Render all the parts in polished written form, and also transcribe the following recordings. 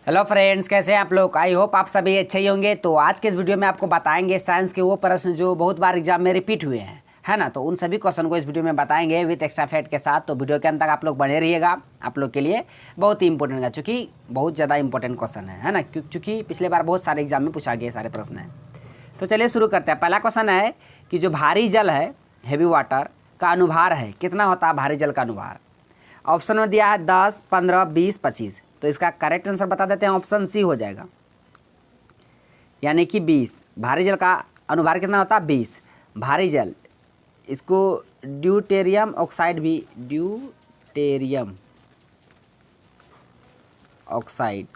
Hello friends, कैसे हैं आप लोग। आई होप आप सभी अच्छे ही होंगे। तो आज के इस वीडियो में आपको बताएंगे साइंस के वो प्रश्न जो बहुत बार एग्जाम में रिपीट हुए हैं, है ना। तो उन सभी क्वेश्चन को इस वीडियो में बताएंगे विद एक्स्ट्रा फैक्ट के साथ। तो वीडियो के अंत तक आप लोग बने रहिएगा, आप लोग के लिए बहुत ही इंपॉर्टेंट है, चूँकि बहुत ज़्यादा इंपॉर्टेंट क्वेश्चन है ना। चूँकि पिछले बार बहुत सारे एग्जाम में पूछा गया सारे प्रश्न हैं। तो चलिए शुरू करते हैं। पहला क्वेश्चन है कि जो भारी जल है, हैवी वाटर का अनुभार है, कितना होता है भारी जल का अनुभार। ऑप्शन में दिया है 10, 15, 20, 25। तो इसका करेक्ट आंसर बता देते हैं, ऑप्शन सी हो जाएगा, यानी कि 20। भारी जल का अनुभार कितना होता है, 20। भारी जल, इसको ड्यूटेरियम ऑक्साइड भी, ड्यूटेरियम ऑक्साइड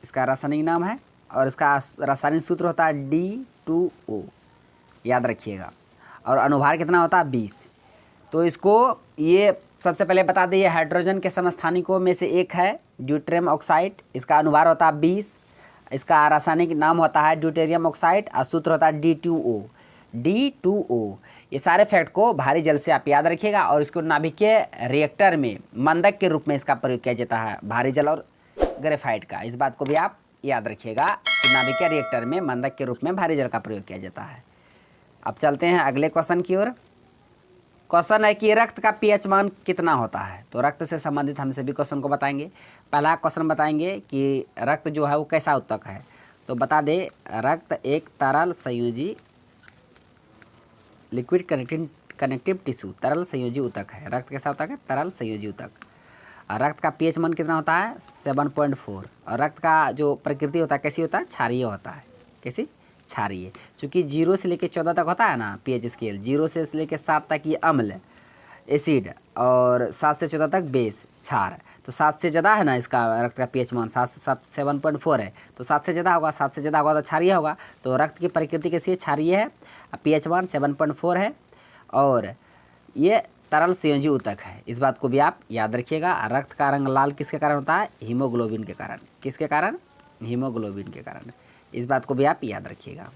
इसका रासायनिक नाम है, और इसका रासायनिक सूत्र होता है D2O, याद रखिएगा। और अनुभार कितना होता है, 20। तो इसको ये सबसे पहले बता दिए, हाइड्रोजन के समस्थानिकों में से एक है ड्यूटेरियम ऑक्साइड। इसका अनुभार होता है 20। इसका रासायनिक नाम होता है ड्यूटेरियम ऑक्साइड और सूत्र होता है D2O। ये सारे फैक्ट को भारी जल से आप याद रखिएगा। और इसको नाभिकीय रिएक्टर में मंदक के रूप में इसका प्रयोग किया जाता है, भारी जल और ग्रेफाइट का। इस बात को भी आप याद रखिएगा कि नाभिकीय रिएक्टर में मंदक के रूप में भारी जल का प्रयोग किया जाता है। अब चलते हैं अगले क्वेश्चन की ओर। क्वेश्चन है कि रक्त का पीएच मान कितना होता है। तो रक्त से संबंधित हम सभी क्वेश्चन को बताएंगे। पहला क्वेश्चन बताएंगे कि रक्त जो है वो कैसा ऊतक है। तो बता दे, रक्त एक तरल संयोजी, लिक्विड कनेक्टिव टिश्यू, तरल संयोजी ऊतक है। रक्त कैसा ऊतक है, तरल संयोजी ऊतक। और रक्त का पीएच मान कितना होता है, 7.4। और रक्त का जो प्रकृति होता है कैसी होता है, क्षारीय होता है। कैसी, क्षारीय। चूँकि 0 से लेकर 14 तक होता है ना पीएच स्केल, 0 से लेकर 7 तक ये अम्ल एसिड, और 7 से 14 तक बेस, क्षार। तो 7 से ज़्यादा है ना इसका रक्त का पीएच मान, 7.4 है। तो 7 से ज़्यादा होगा, 7 से ज़्यादा होगा तो क्षारीय होगा। तो रक्त की प्रकृति कैसी, क्षारीय है। पीएच मान 7.4 है और ये तरल संयोजी ऊतक है। इस बात को भी आप याद रखिएगा। रक्त का रंग लाल किसके कारण होता है, हीमोग्लोबिन के कारण। किसके कारण, हीमोग्लोबिन के कारण। इस बात को भी आप याद रखिएगा।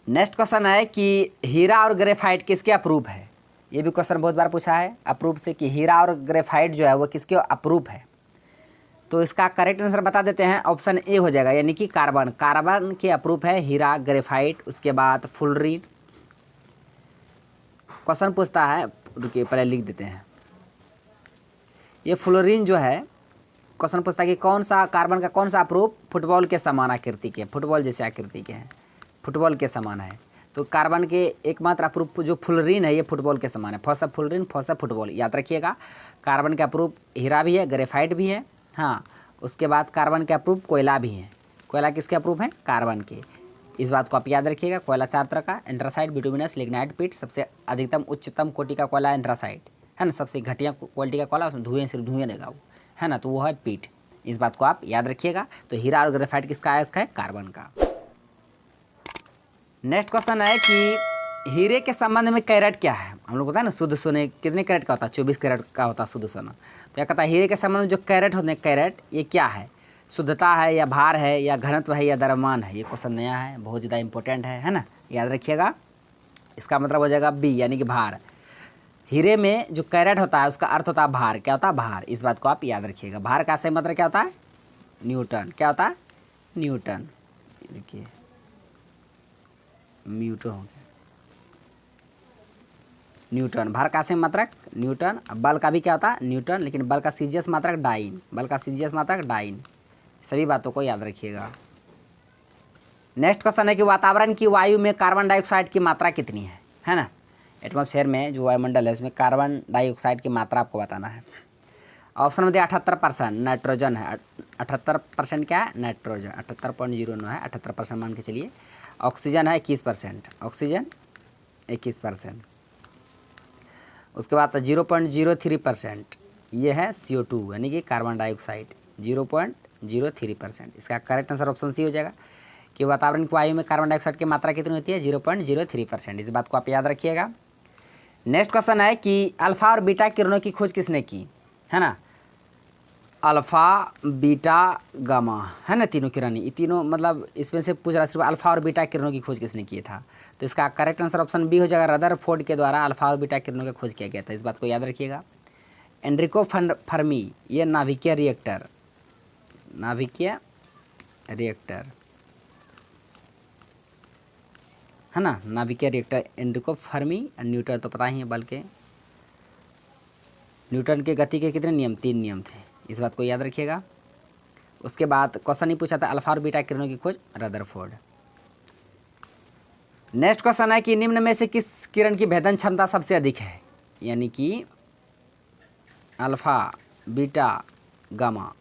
नेक्स्ट क्वेश्चन है कि हीरा और ग्रेफाइट किसके अप्रूव है। ये भी क्वेश्चन बहुत बार पूछा है अप्रूव से, कि हीरा और ग्रेफाइट जो है वो किसके अप्रूव है। तो इसका करेक्ट आंसर बता देते हैं, ऑप्शन ए हो जाएगा, यानी कि कार्बन। कार्बन के अप्रूव है हीरा, ग्रेफाइट। उसके बाद फुलरीन। क्वेश्चन पूछता है, रुकिए पहले लिख देते हैं। ये फ्लोरीन जो है, क्वेश्चन पूछता है कि कौन सा कार्बन का कौन सा अप्रूव फुटबॉल के समान आकृति के, फुटबॉल जैसे आकृति के हैं, फुटबॉल के समान है। तो कार्बन के एकमात्र अप्रूव जो फ्लोरीन है ये फुटबॉल के समान है। फॉस फ्लोरीन, फॉस फुटबॉल, याद रखिएगा। कार्बन के अप्रूव हीरा भी है, ग्रेफाइट भी है। हाँ, उसके बाद कार्बन के अप्रूव कोयला भी है। कोयला किसके अप्रूव है, कार्बन के। इस बात को आप याद रखिएगा। कोयला 4 तरह का, एंथ्रासाइट, बिटुमिनस, लिग्नाइट, पिट। सबसे अधिकतम उच्चतम कोटि का कोयला एंथ्रासाइट है ना। सबसे घटिया क्वालिटी का कोयला, उसमें धुएं, सिर्फ धुएं देगा वो, है ना। तो वो है पीट। इस बात को आप याद रखिएगा। तो हीरा और ग्रेफाइट किसका है, इसका है कार्बन का। नेक्स्ट क्वेश्चन है कि हीरे के संबंध में कैरेट क्या है। हम लोग पता है ना, शुद्ध सोने कितने कैरेट का होता है, 24 कैरेट का होता है शुद्ध सोना। तो क्या कहता है, हीरे के संबंध में जो कैरेट होते हैं, कैरेट ये क्या है, शुद्धता है या भार है या घनत्व है या द्रव्यमान है। ये क्वेश्चन नया है, बहुत ज़्यादा इंपॉर्टेंट है ना, याद रखिएगा। इसका मतलब हो जाएगा बी, यानी कि भार। हीरे में जो कैरेट होता है उसका अर्थ होता है भार। क्या होता है, भार। इस बात को आप याद रखिएगा। भार का सही मतलब क्या होता है, न्यूटन। क्या होता है, न्यूटन। देखिए म्यूटो हो गया, न्यूटन। भार का सही मात्रक न्यूटन। बल का भी क्या होता है, न्यूटन, लेकिन बल का सीजीएस मात्रक डाइन। बल का सीजीएस मात्रक डाइन। सभी बातों को याद रखिएगा। नेक्स्ट क्वेश्चन है कि वातावरण की वायु में कार्बन डाइऑक्साइड की मात्रा कितनी है ना। एटमॉस्फेयर में जो वायुमंडल है उसमें कार्बन डाइऑक्साइड की मात्रा आपको बताना है। ऑप्शन में दिया 78% नाइट्रोजन है। 78% क्या है, नाइट्रोजन। 78.09 है, 78% मान के चलिए। ऑक्सीजन है 21%, ऑक्सीजन 21%। उसके बाद 0.03% ये है CO2, यानी कि कार्बन डाइऑक्साइड, 0.03%। इसका करेक्ट आंसर ऑप्शन सी हो जाएगा कि वातावरण की वायु में कार्बन डाइऑक्साइड की मात्रा कितनी होती है, 0.03%। इस बात को आप याद रखिएगा। नेक्स्ट क्वेश्चन है कि अल्फा और बीटा किरणों की खोज किसने की, है ना। अल्फ़ा, बीटा, गामा, है ना, तीनों किरण। ये तीनों मतलब इसमें से पूछ रहा सिर्फ अल्फ़ा और बीटा किरणों की खोज किसने की था। तो इसका करेक्ट आंसर ऑप्शन बी हो जाएगा, रदरफोर्ड के द्वारा अल्फ़ा और बीटा किरणों की खोज किया गया था। इस बात को याद रखिएगा। एनरिको फर्मी, ये नाभिकीय रिएक्टर, नाभिकीय रिएक्टर है ना, नाभिकीय रिएक्टर एनरिको फर्मी। न्यूटन तो पता ही है, बल्कि न्यूटन के गति के कितने नियम, 3 नियम थे, इस बात को याद रखिएगा। उसके बाद क्वेश्चन ही पूछा था अल्फा और बीटा किरणों की खोज रदरफोर्ड। नेक्स्ट क्वेश्चन है कि निम्न में से किस किरण की भेदन क्षमता सबसे अधिक है, यानी कि अल्फा, बीटा, गामा,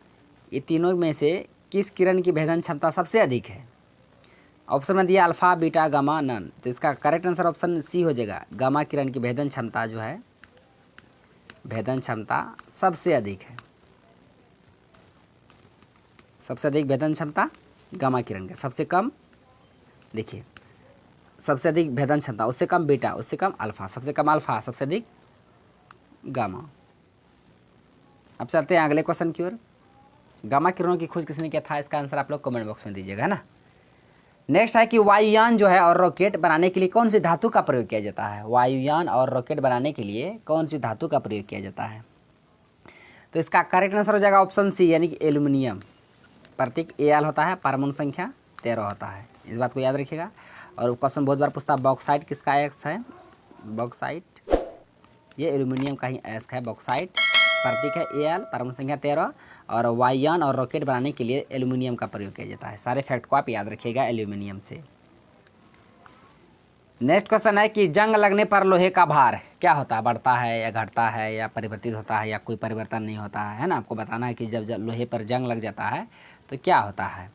ये तीनों में से किस किरण की भेदन क्षमता सबसे अधिक है। ऑप्शन में दिया अल्फा, बीटा, गामा, नन, तो इसका करेक्ट आंसर ऑप्शन सी हो जाएगा। गामा किरण की भेदन क्षमता जो है, भेदन क्षमता सबसे अधिक है, सबसे अधिक भेदन क्षमता गामा किरण का, सबसे कम, देखिए सबसे अधिक भेदन क्षमता, उससे कम बीटा, उससे कम अल्फा, सबसे कम अल्फा, सबसे अधिक गामा। अब चलते हैं अगले क्वेश्चन की ओर। गामा किरणों की खोज किसने किया था, इसका आंसर आप लोग कमेंट बॉक्स में दीजिएगा, है ना। नेक्स्ट है कि वायुयान जो है और रॉकेट बनाने के लिए कौन सी धातु का प्रयोग किया जाता है। वायुयान और रॉकेट बनाने के लिए कौन सी धातु का प्रयोग किया जाता है, तो इसका करेक्ट आंसर हो जाएगा ऑप्शन सी, यानी कि एल्यूमिनियम। प्रतीक Al होता है, परमाणु संख्या 13 होता है, इस बात को याद रखिएगा। और क्वेश्चन बहुत बार पूछता है बॉक्साइट किसका एक्स है, बॉक्साइट, ये एल्यूमिनियम का ही एक्स है। बॉक्साइट प्रतीक है Al, परमाणु संख्या 13, और वायुयान और रॉकेट बनाने के लिए एल्यूमिनियम का प्रयोग किया जाता है। सारे फैक्ट को आप याद रखिएगा एल्यूमिनियम से। नेक्स्ट क्वेश्चन है कि जंग लगने पर लोहे का भार क्या होता है, बढ़ता है या घटता है या परिवर्तित होता है या कोई परिवर्तन नहीं होता है ना। आपको बताना है कि जब लोहे पर जंग लग जाता है तो क्या होता है।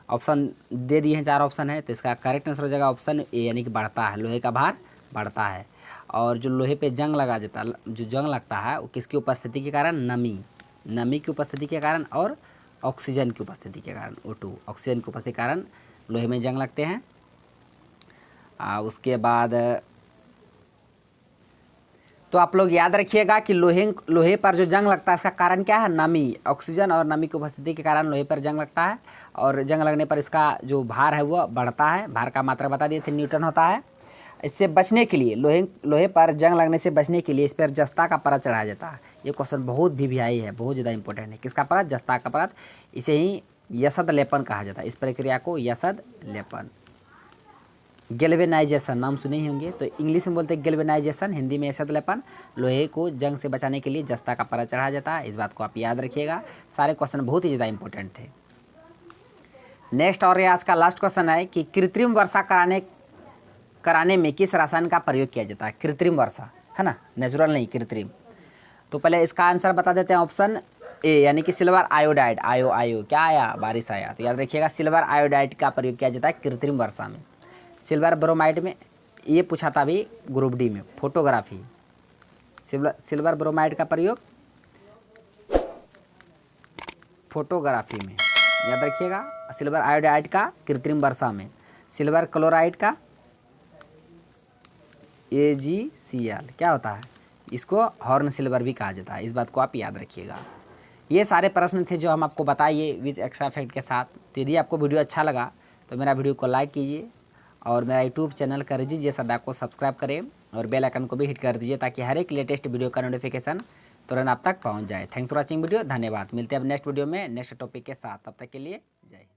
ऑप्शन दे दिए हैं, 4 ऑप्शन है, तो इसका करेक्ट आंसर हो जाएगा ऑप्शन ए, यानी कि बढ़ता है, लोहे का भार बढ़ता है। और जो लोहे पे जंग लगा जाता है, जो जंग लगता है वो किसकी उपस्थिति के कारण, नमी की उपस्थिति के कारण और ऑक्सीजन की उपस्थिति के कारण, O2 ऑक्सीजन की उपस्थिति के कारण लोहे में जंग लगते हैं। उसके बाद तो आप लोग याद रखिएगा कि लोहे पर जो जंग लगता है इसका कारण क्या है, नमी, ऑक्सीजन और नमी की उपस्थिति के कारण लोहे पर जंग लगता है। और जंग लगने पर इसका जो भार है वो बढ़ता है। भार का मात्रा बता दिए थे, न्यूटन होता है। इससे बचने के लिए, लोहे पर जंग लगने से बचने के लिए इस पर जस्ता का परत चढ़ाया जाता है। ये क्वेश्चन बहुत वीवीआई है, बहुत ज़्यादा इंपॉर्टेंट है। किसका परत, जस्ता का परत, इसे ही यसद लेपन कहा जाता है। इस प्रक्रिया को यसद लेपन, गैल्वेनाइजेशन नाम सुने ही होंगे, तो इंग्लिश में बोलते हैं गैल्वेनाइजेशन, हिंदी में यसद लेपन। लोहे को जंग से बचाने के लिए जस्ता का परत चढ़ाया जाता है, इस बात को आप याद रखिएगा। सारे क्वेश्चन बहुत ही ज़्यादा इंपॉर्टेंट थे। नेक्स्ट और ये आज का लास्ट क्वेश्चन है कि कृत्रिम वर्षा कराने में किस रसायन का प्रयोग किया जाता है। कृत्रिम वर्षा है ना, नेचुरल नहीं, कृत्रिम। तो पहले इसका आंसर बता देते हैं, ऑप्शन ए, यानी कि सिल्वर आयोडाइड, आयो क्या आया, बारिश आया। तो याद रखिएगा सिल्वर आयोडाइड का प्रयोग किया जाता है कृत्रिम वर्षा में। सिल्वर ब्रोमाइड में, ये पूछा था अभी ग्रुप डी में, फोटोग्राफी, सिल्वर ब्रोमाइड का प्रयोग फोटोग्राफी में, याद रखिएगा। सिल्वर आयोडाइड का कृत्रिम वर्षा में, सिल्वर क्लोराइड का AgCl क्या होता है, इसको हॉर्न सिल्वर भी कहा जाता है, इस बात को आप याद रखिएगा। ये सारे प्रश्न थे जो हम आपको बताइए विद एक्स्ट्रा फैक्ट के साथ। तो यदि आपको वीडियो अच्छा लगा तो मेरा वीडियो को लाइक कीजिए और मेरा यूट्यूब चैनल कर दीजिए सदा को सब्सक्राइब करें और बेल आइकन को भी हिट कर दीजिए ताकि हर एक लेटेस्ट वीडियो का नोटिफिकेशन तुरंत आप तक पहुंच जाए। थैंक्स फॉर वॉचिंग वीडियो, धन्यवाद। मिलते हैं अब नेक्स्ट वीडियो में नेक्स्ट टॉपिक के साथ, तब तक के लिए जय हिंद।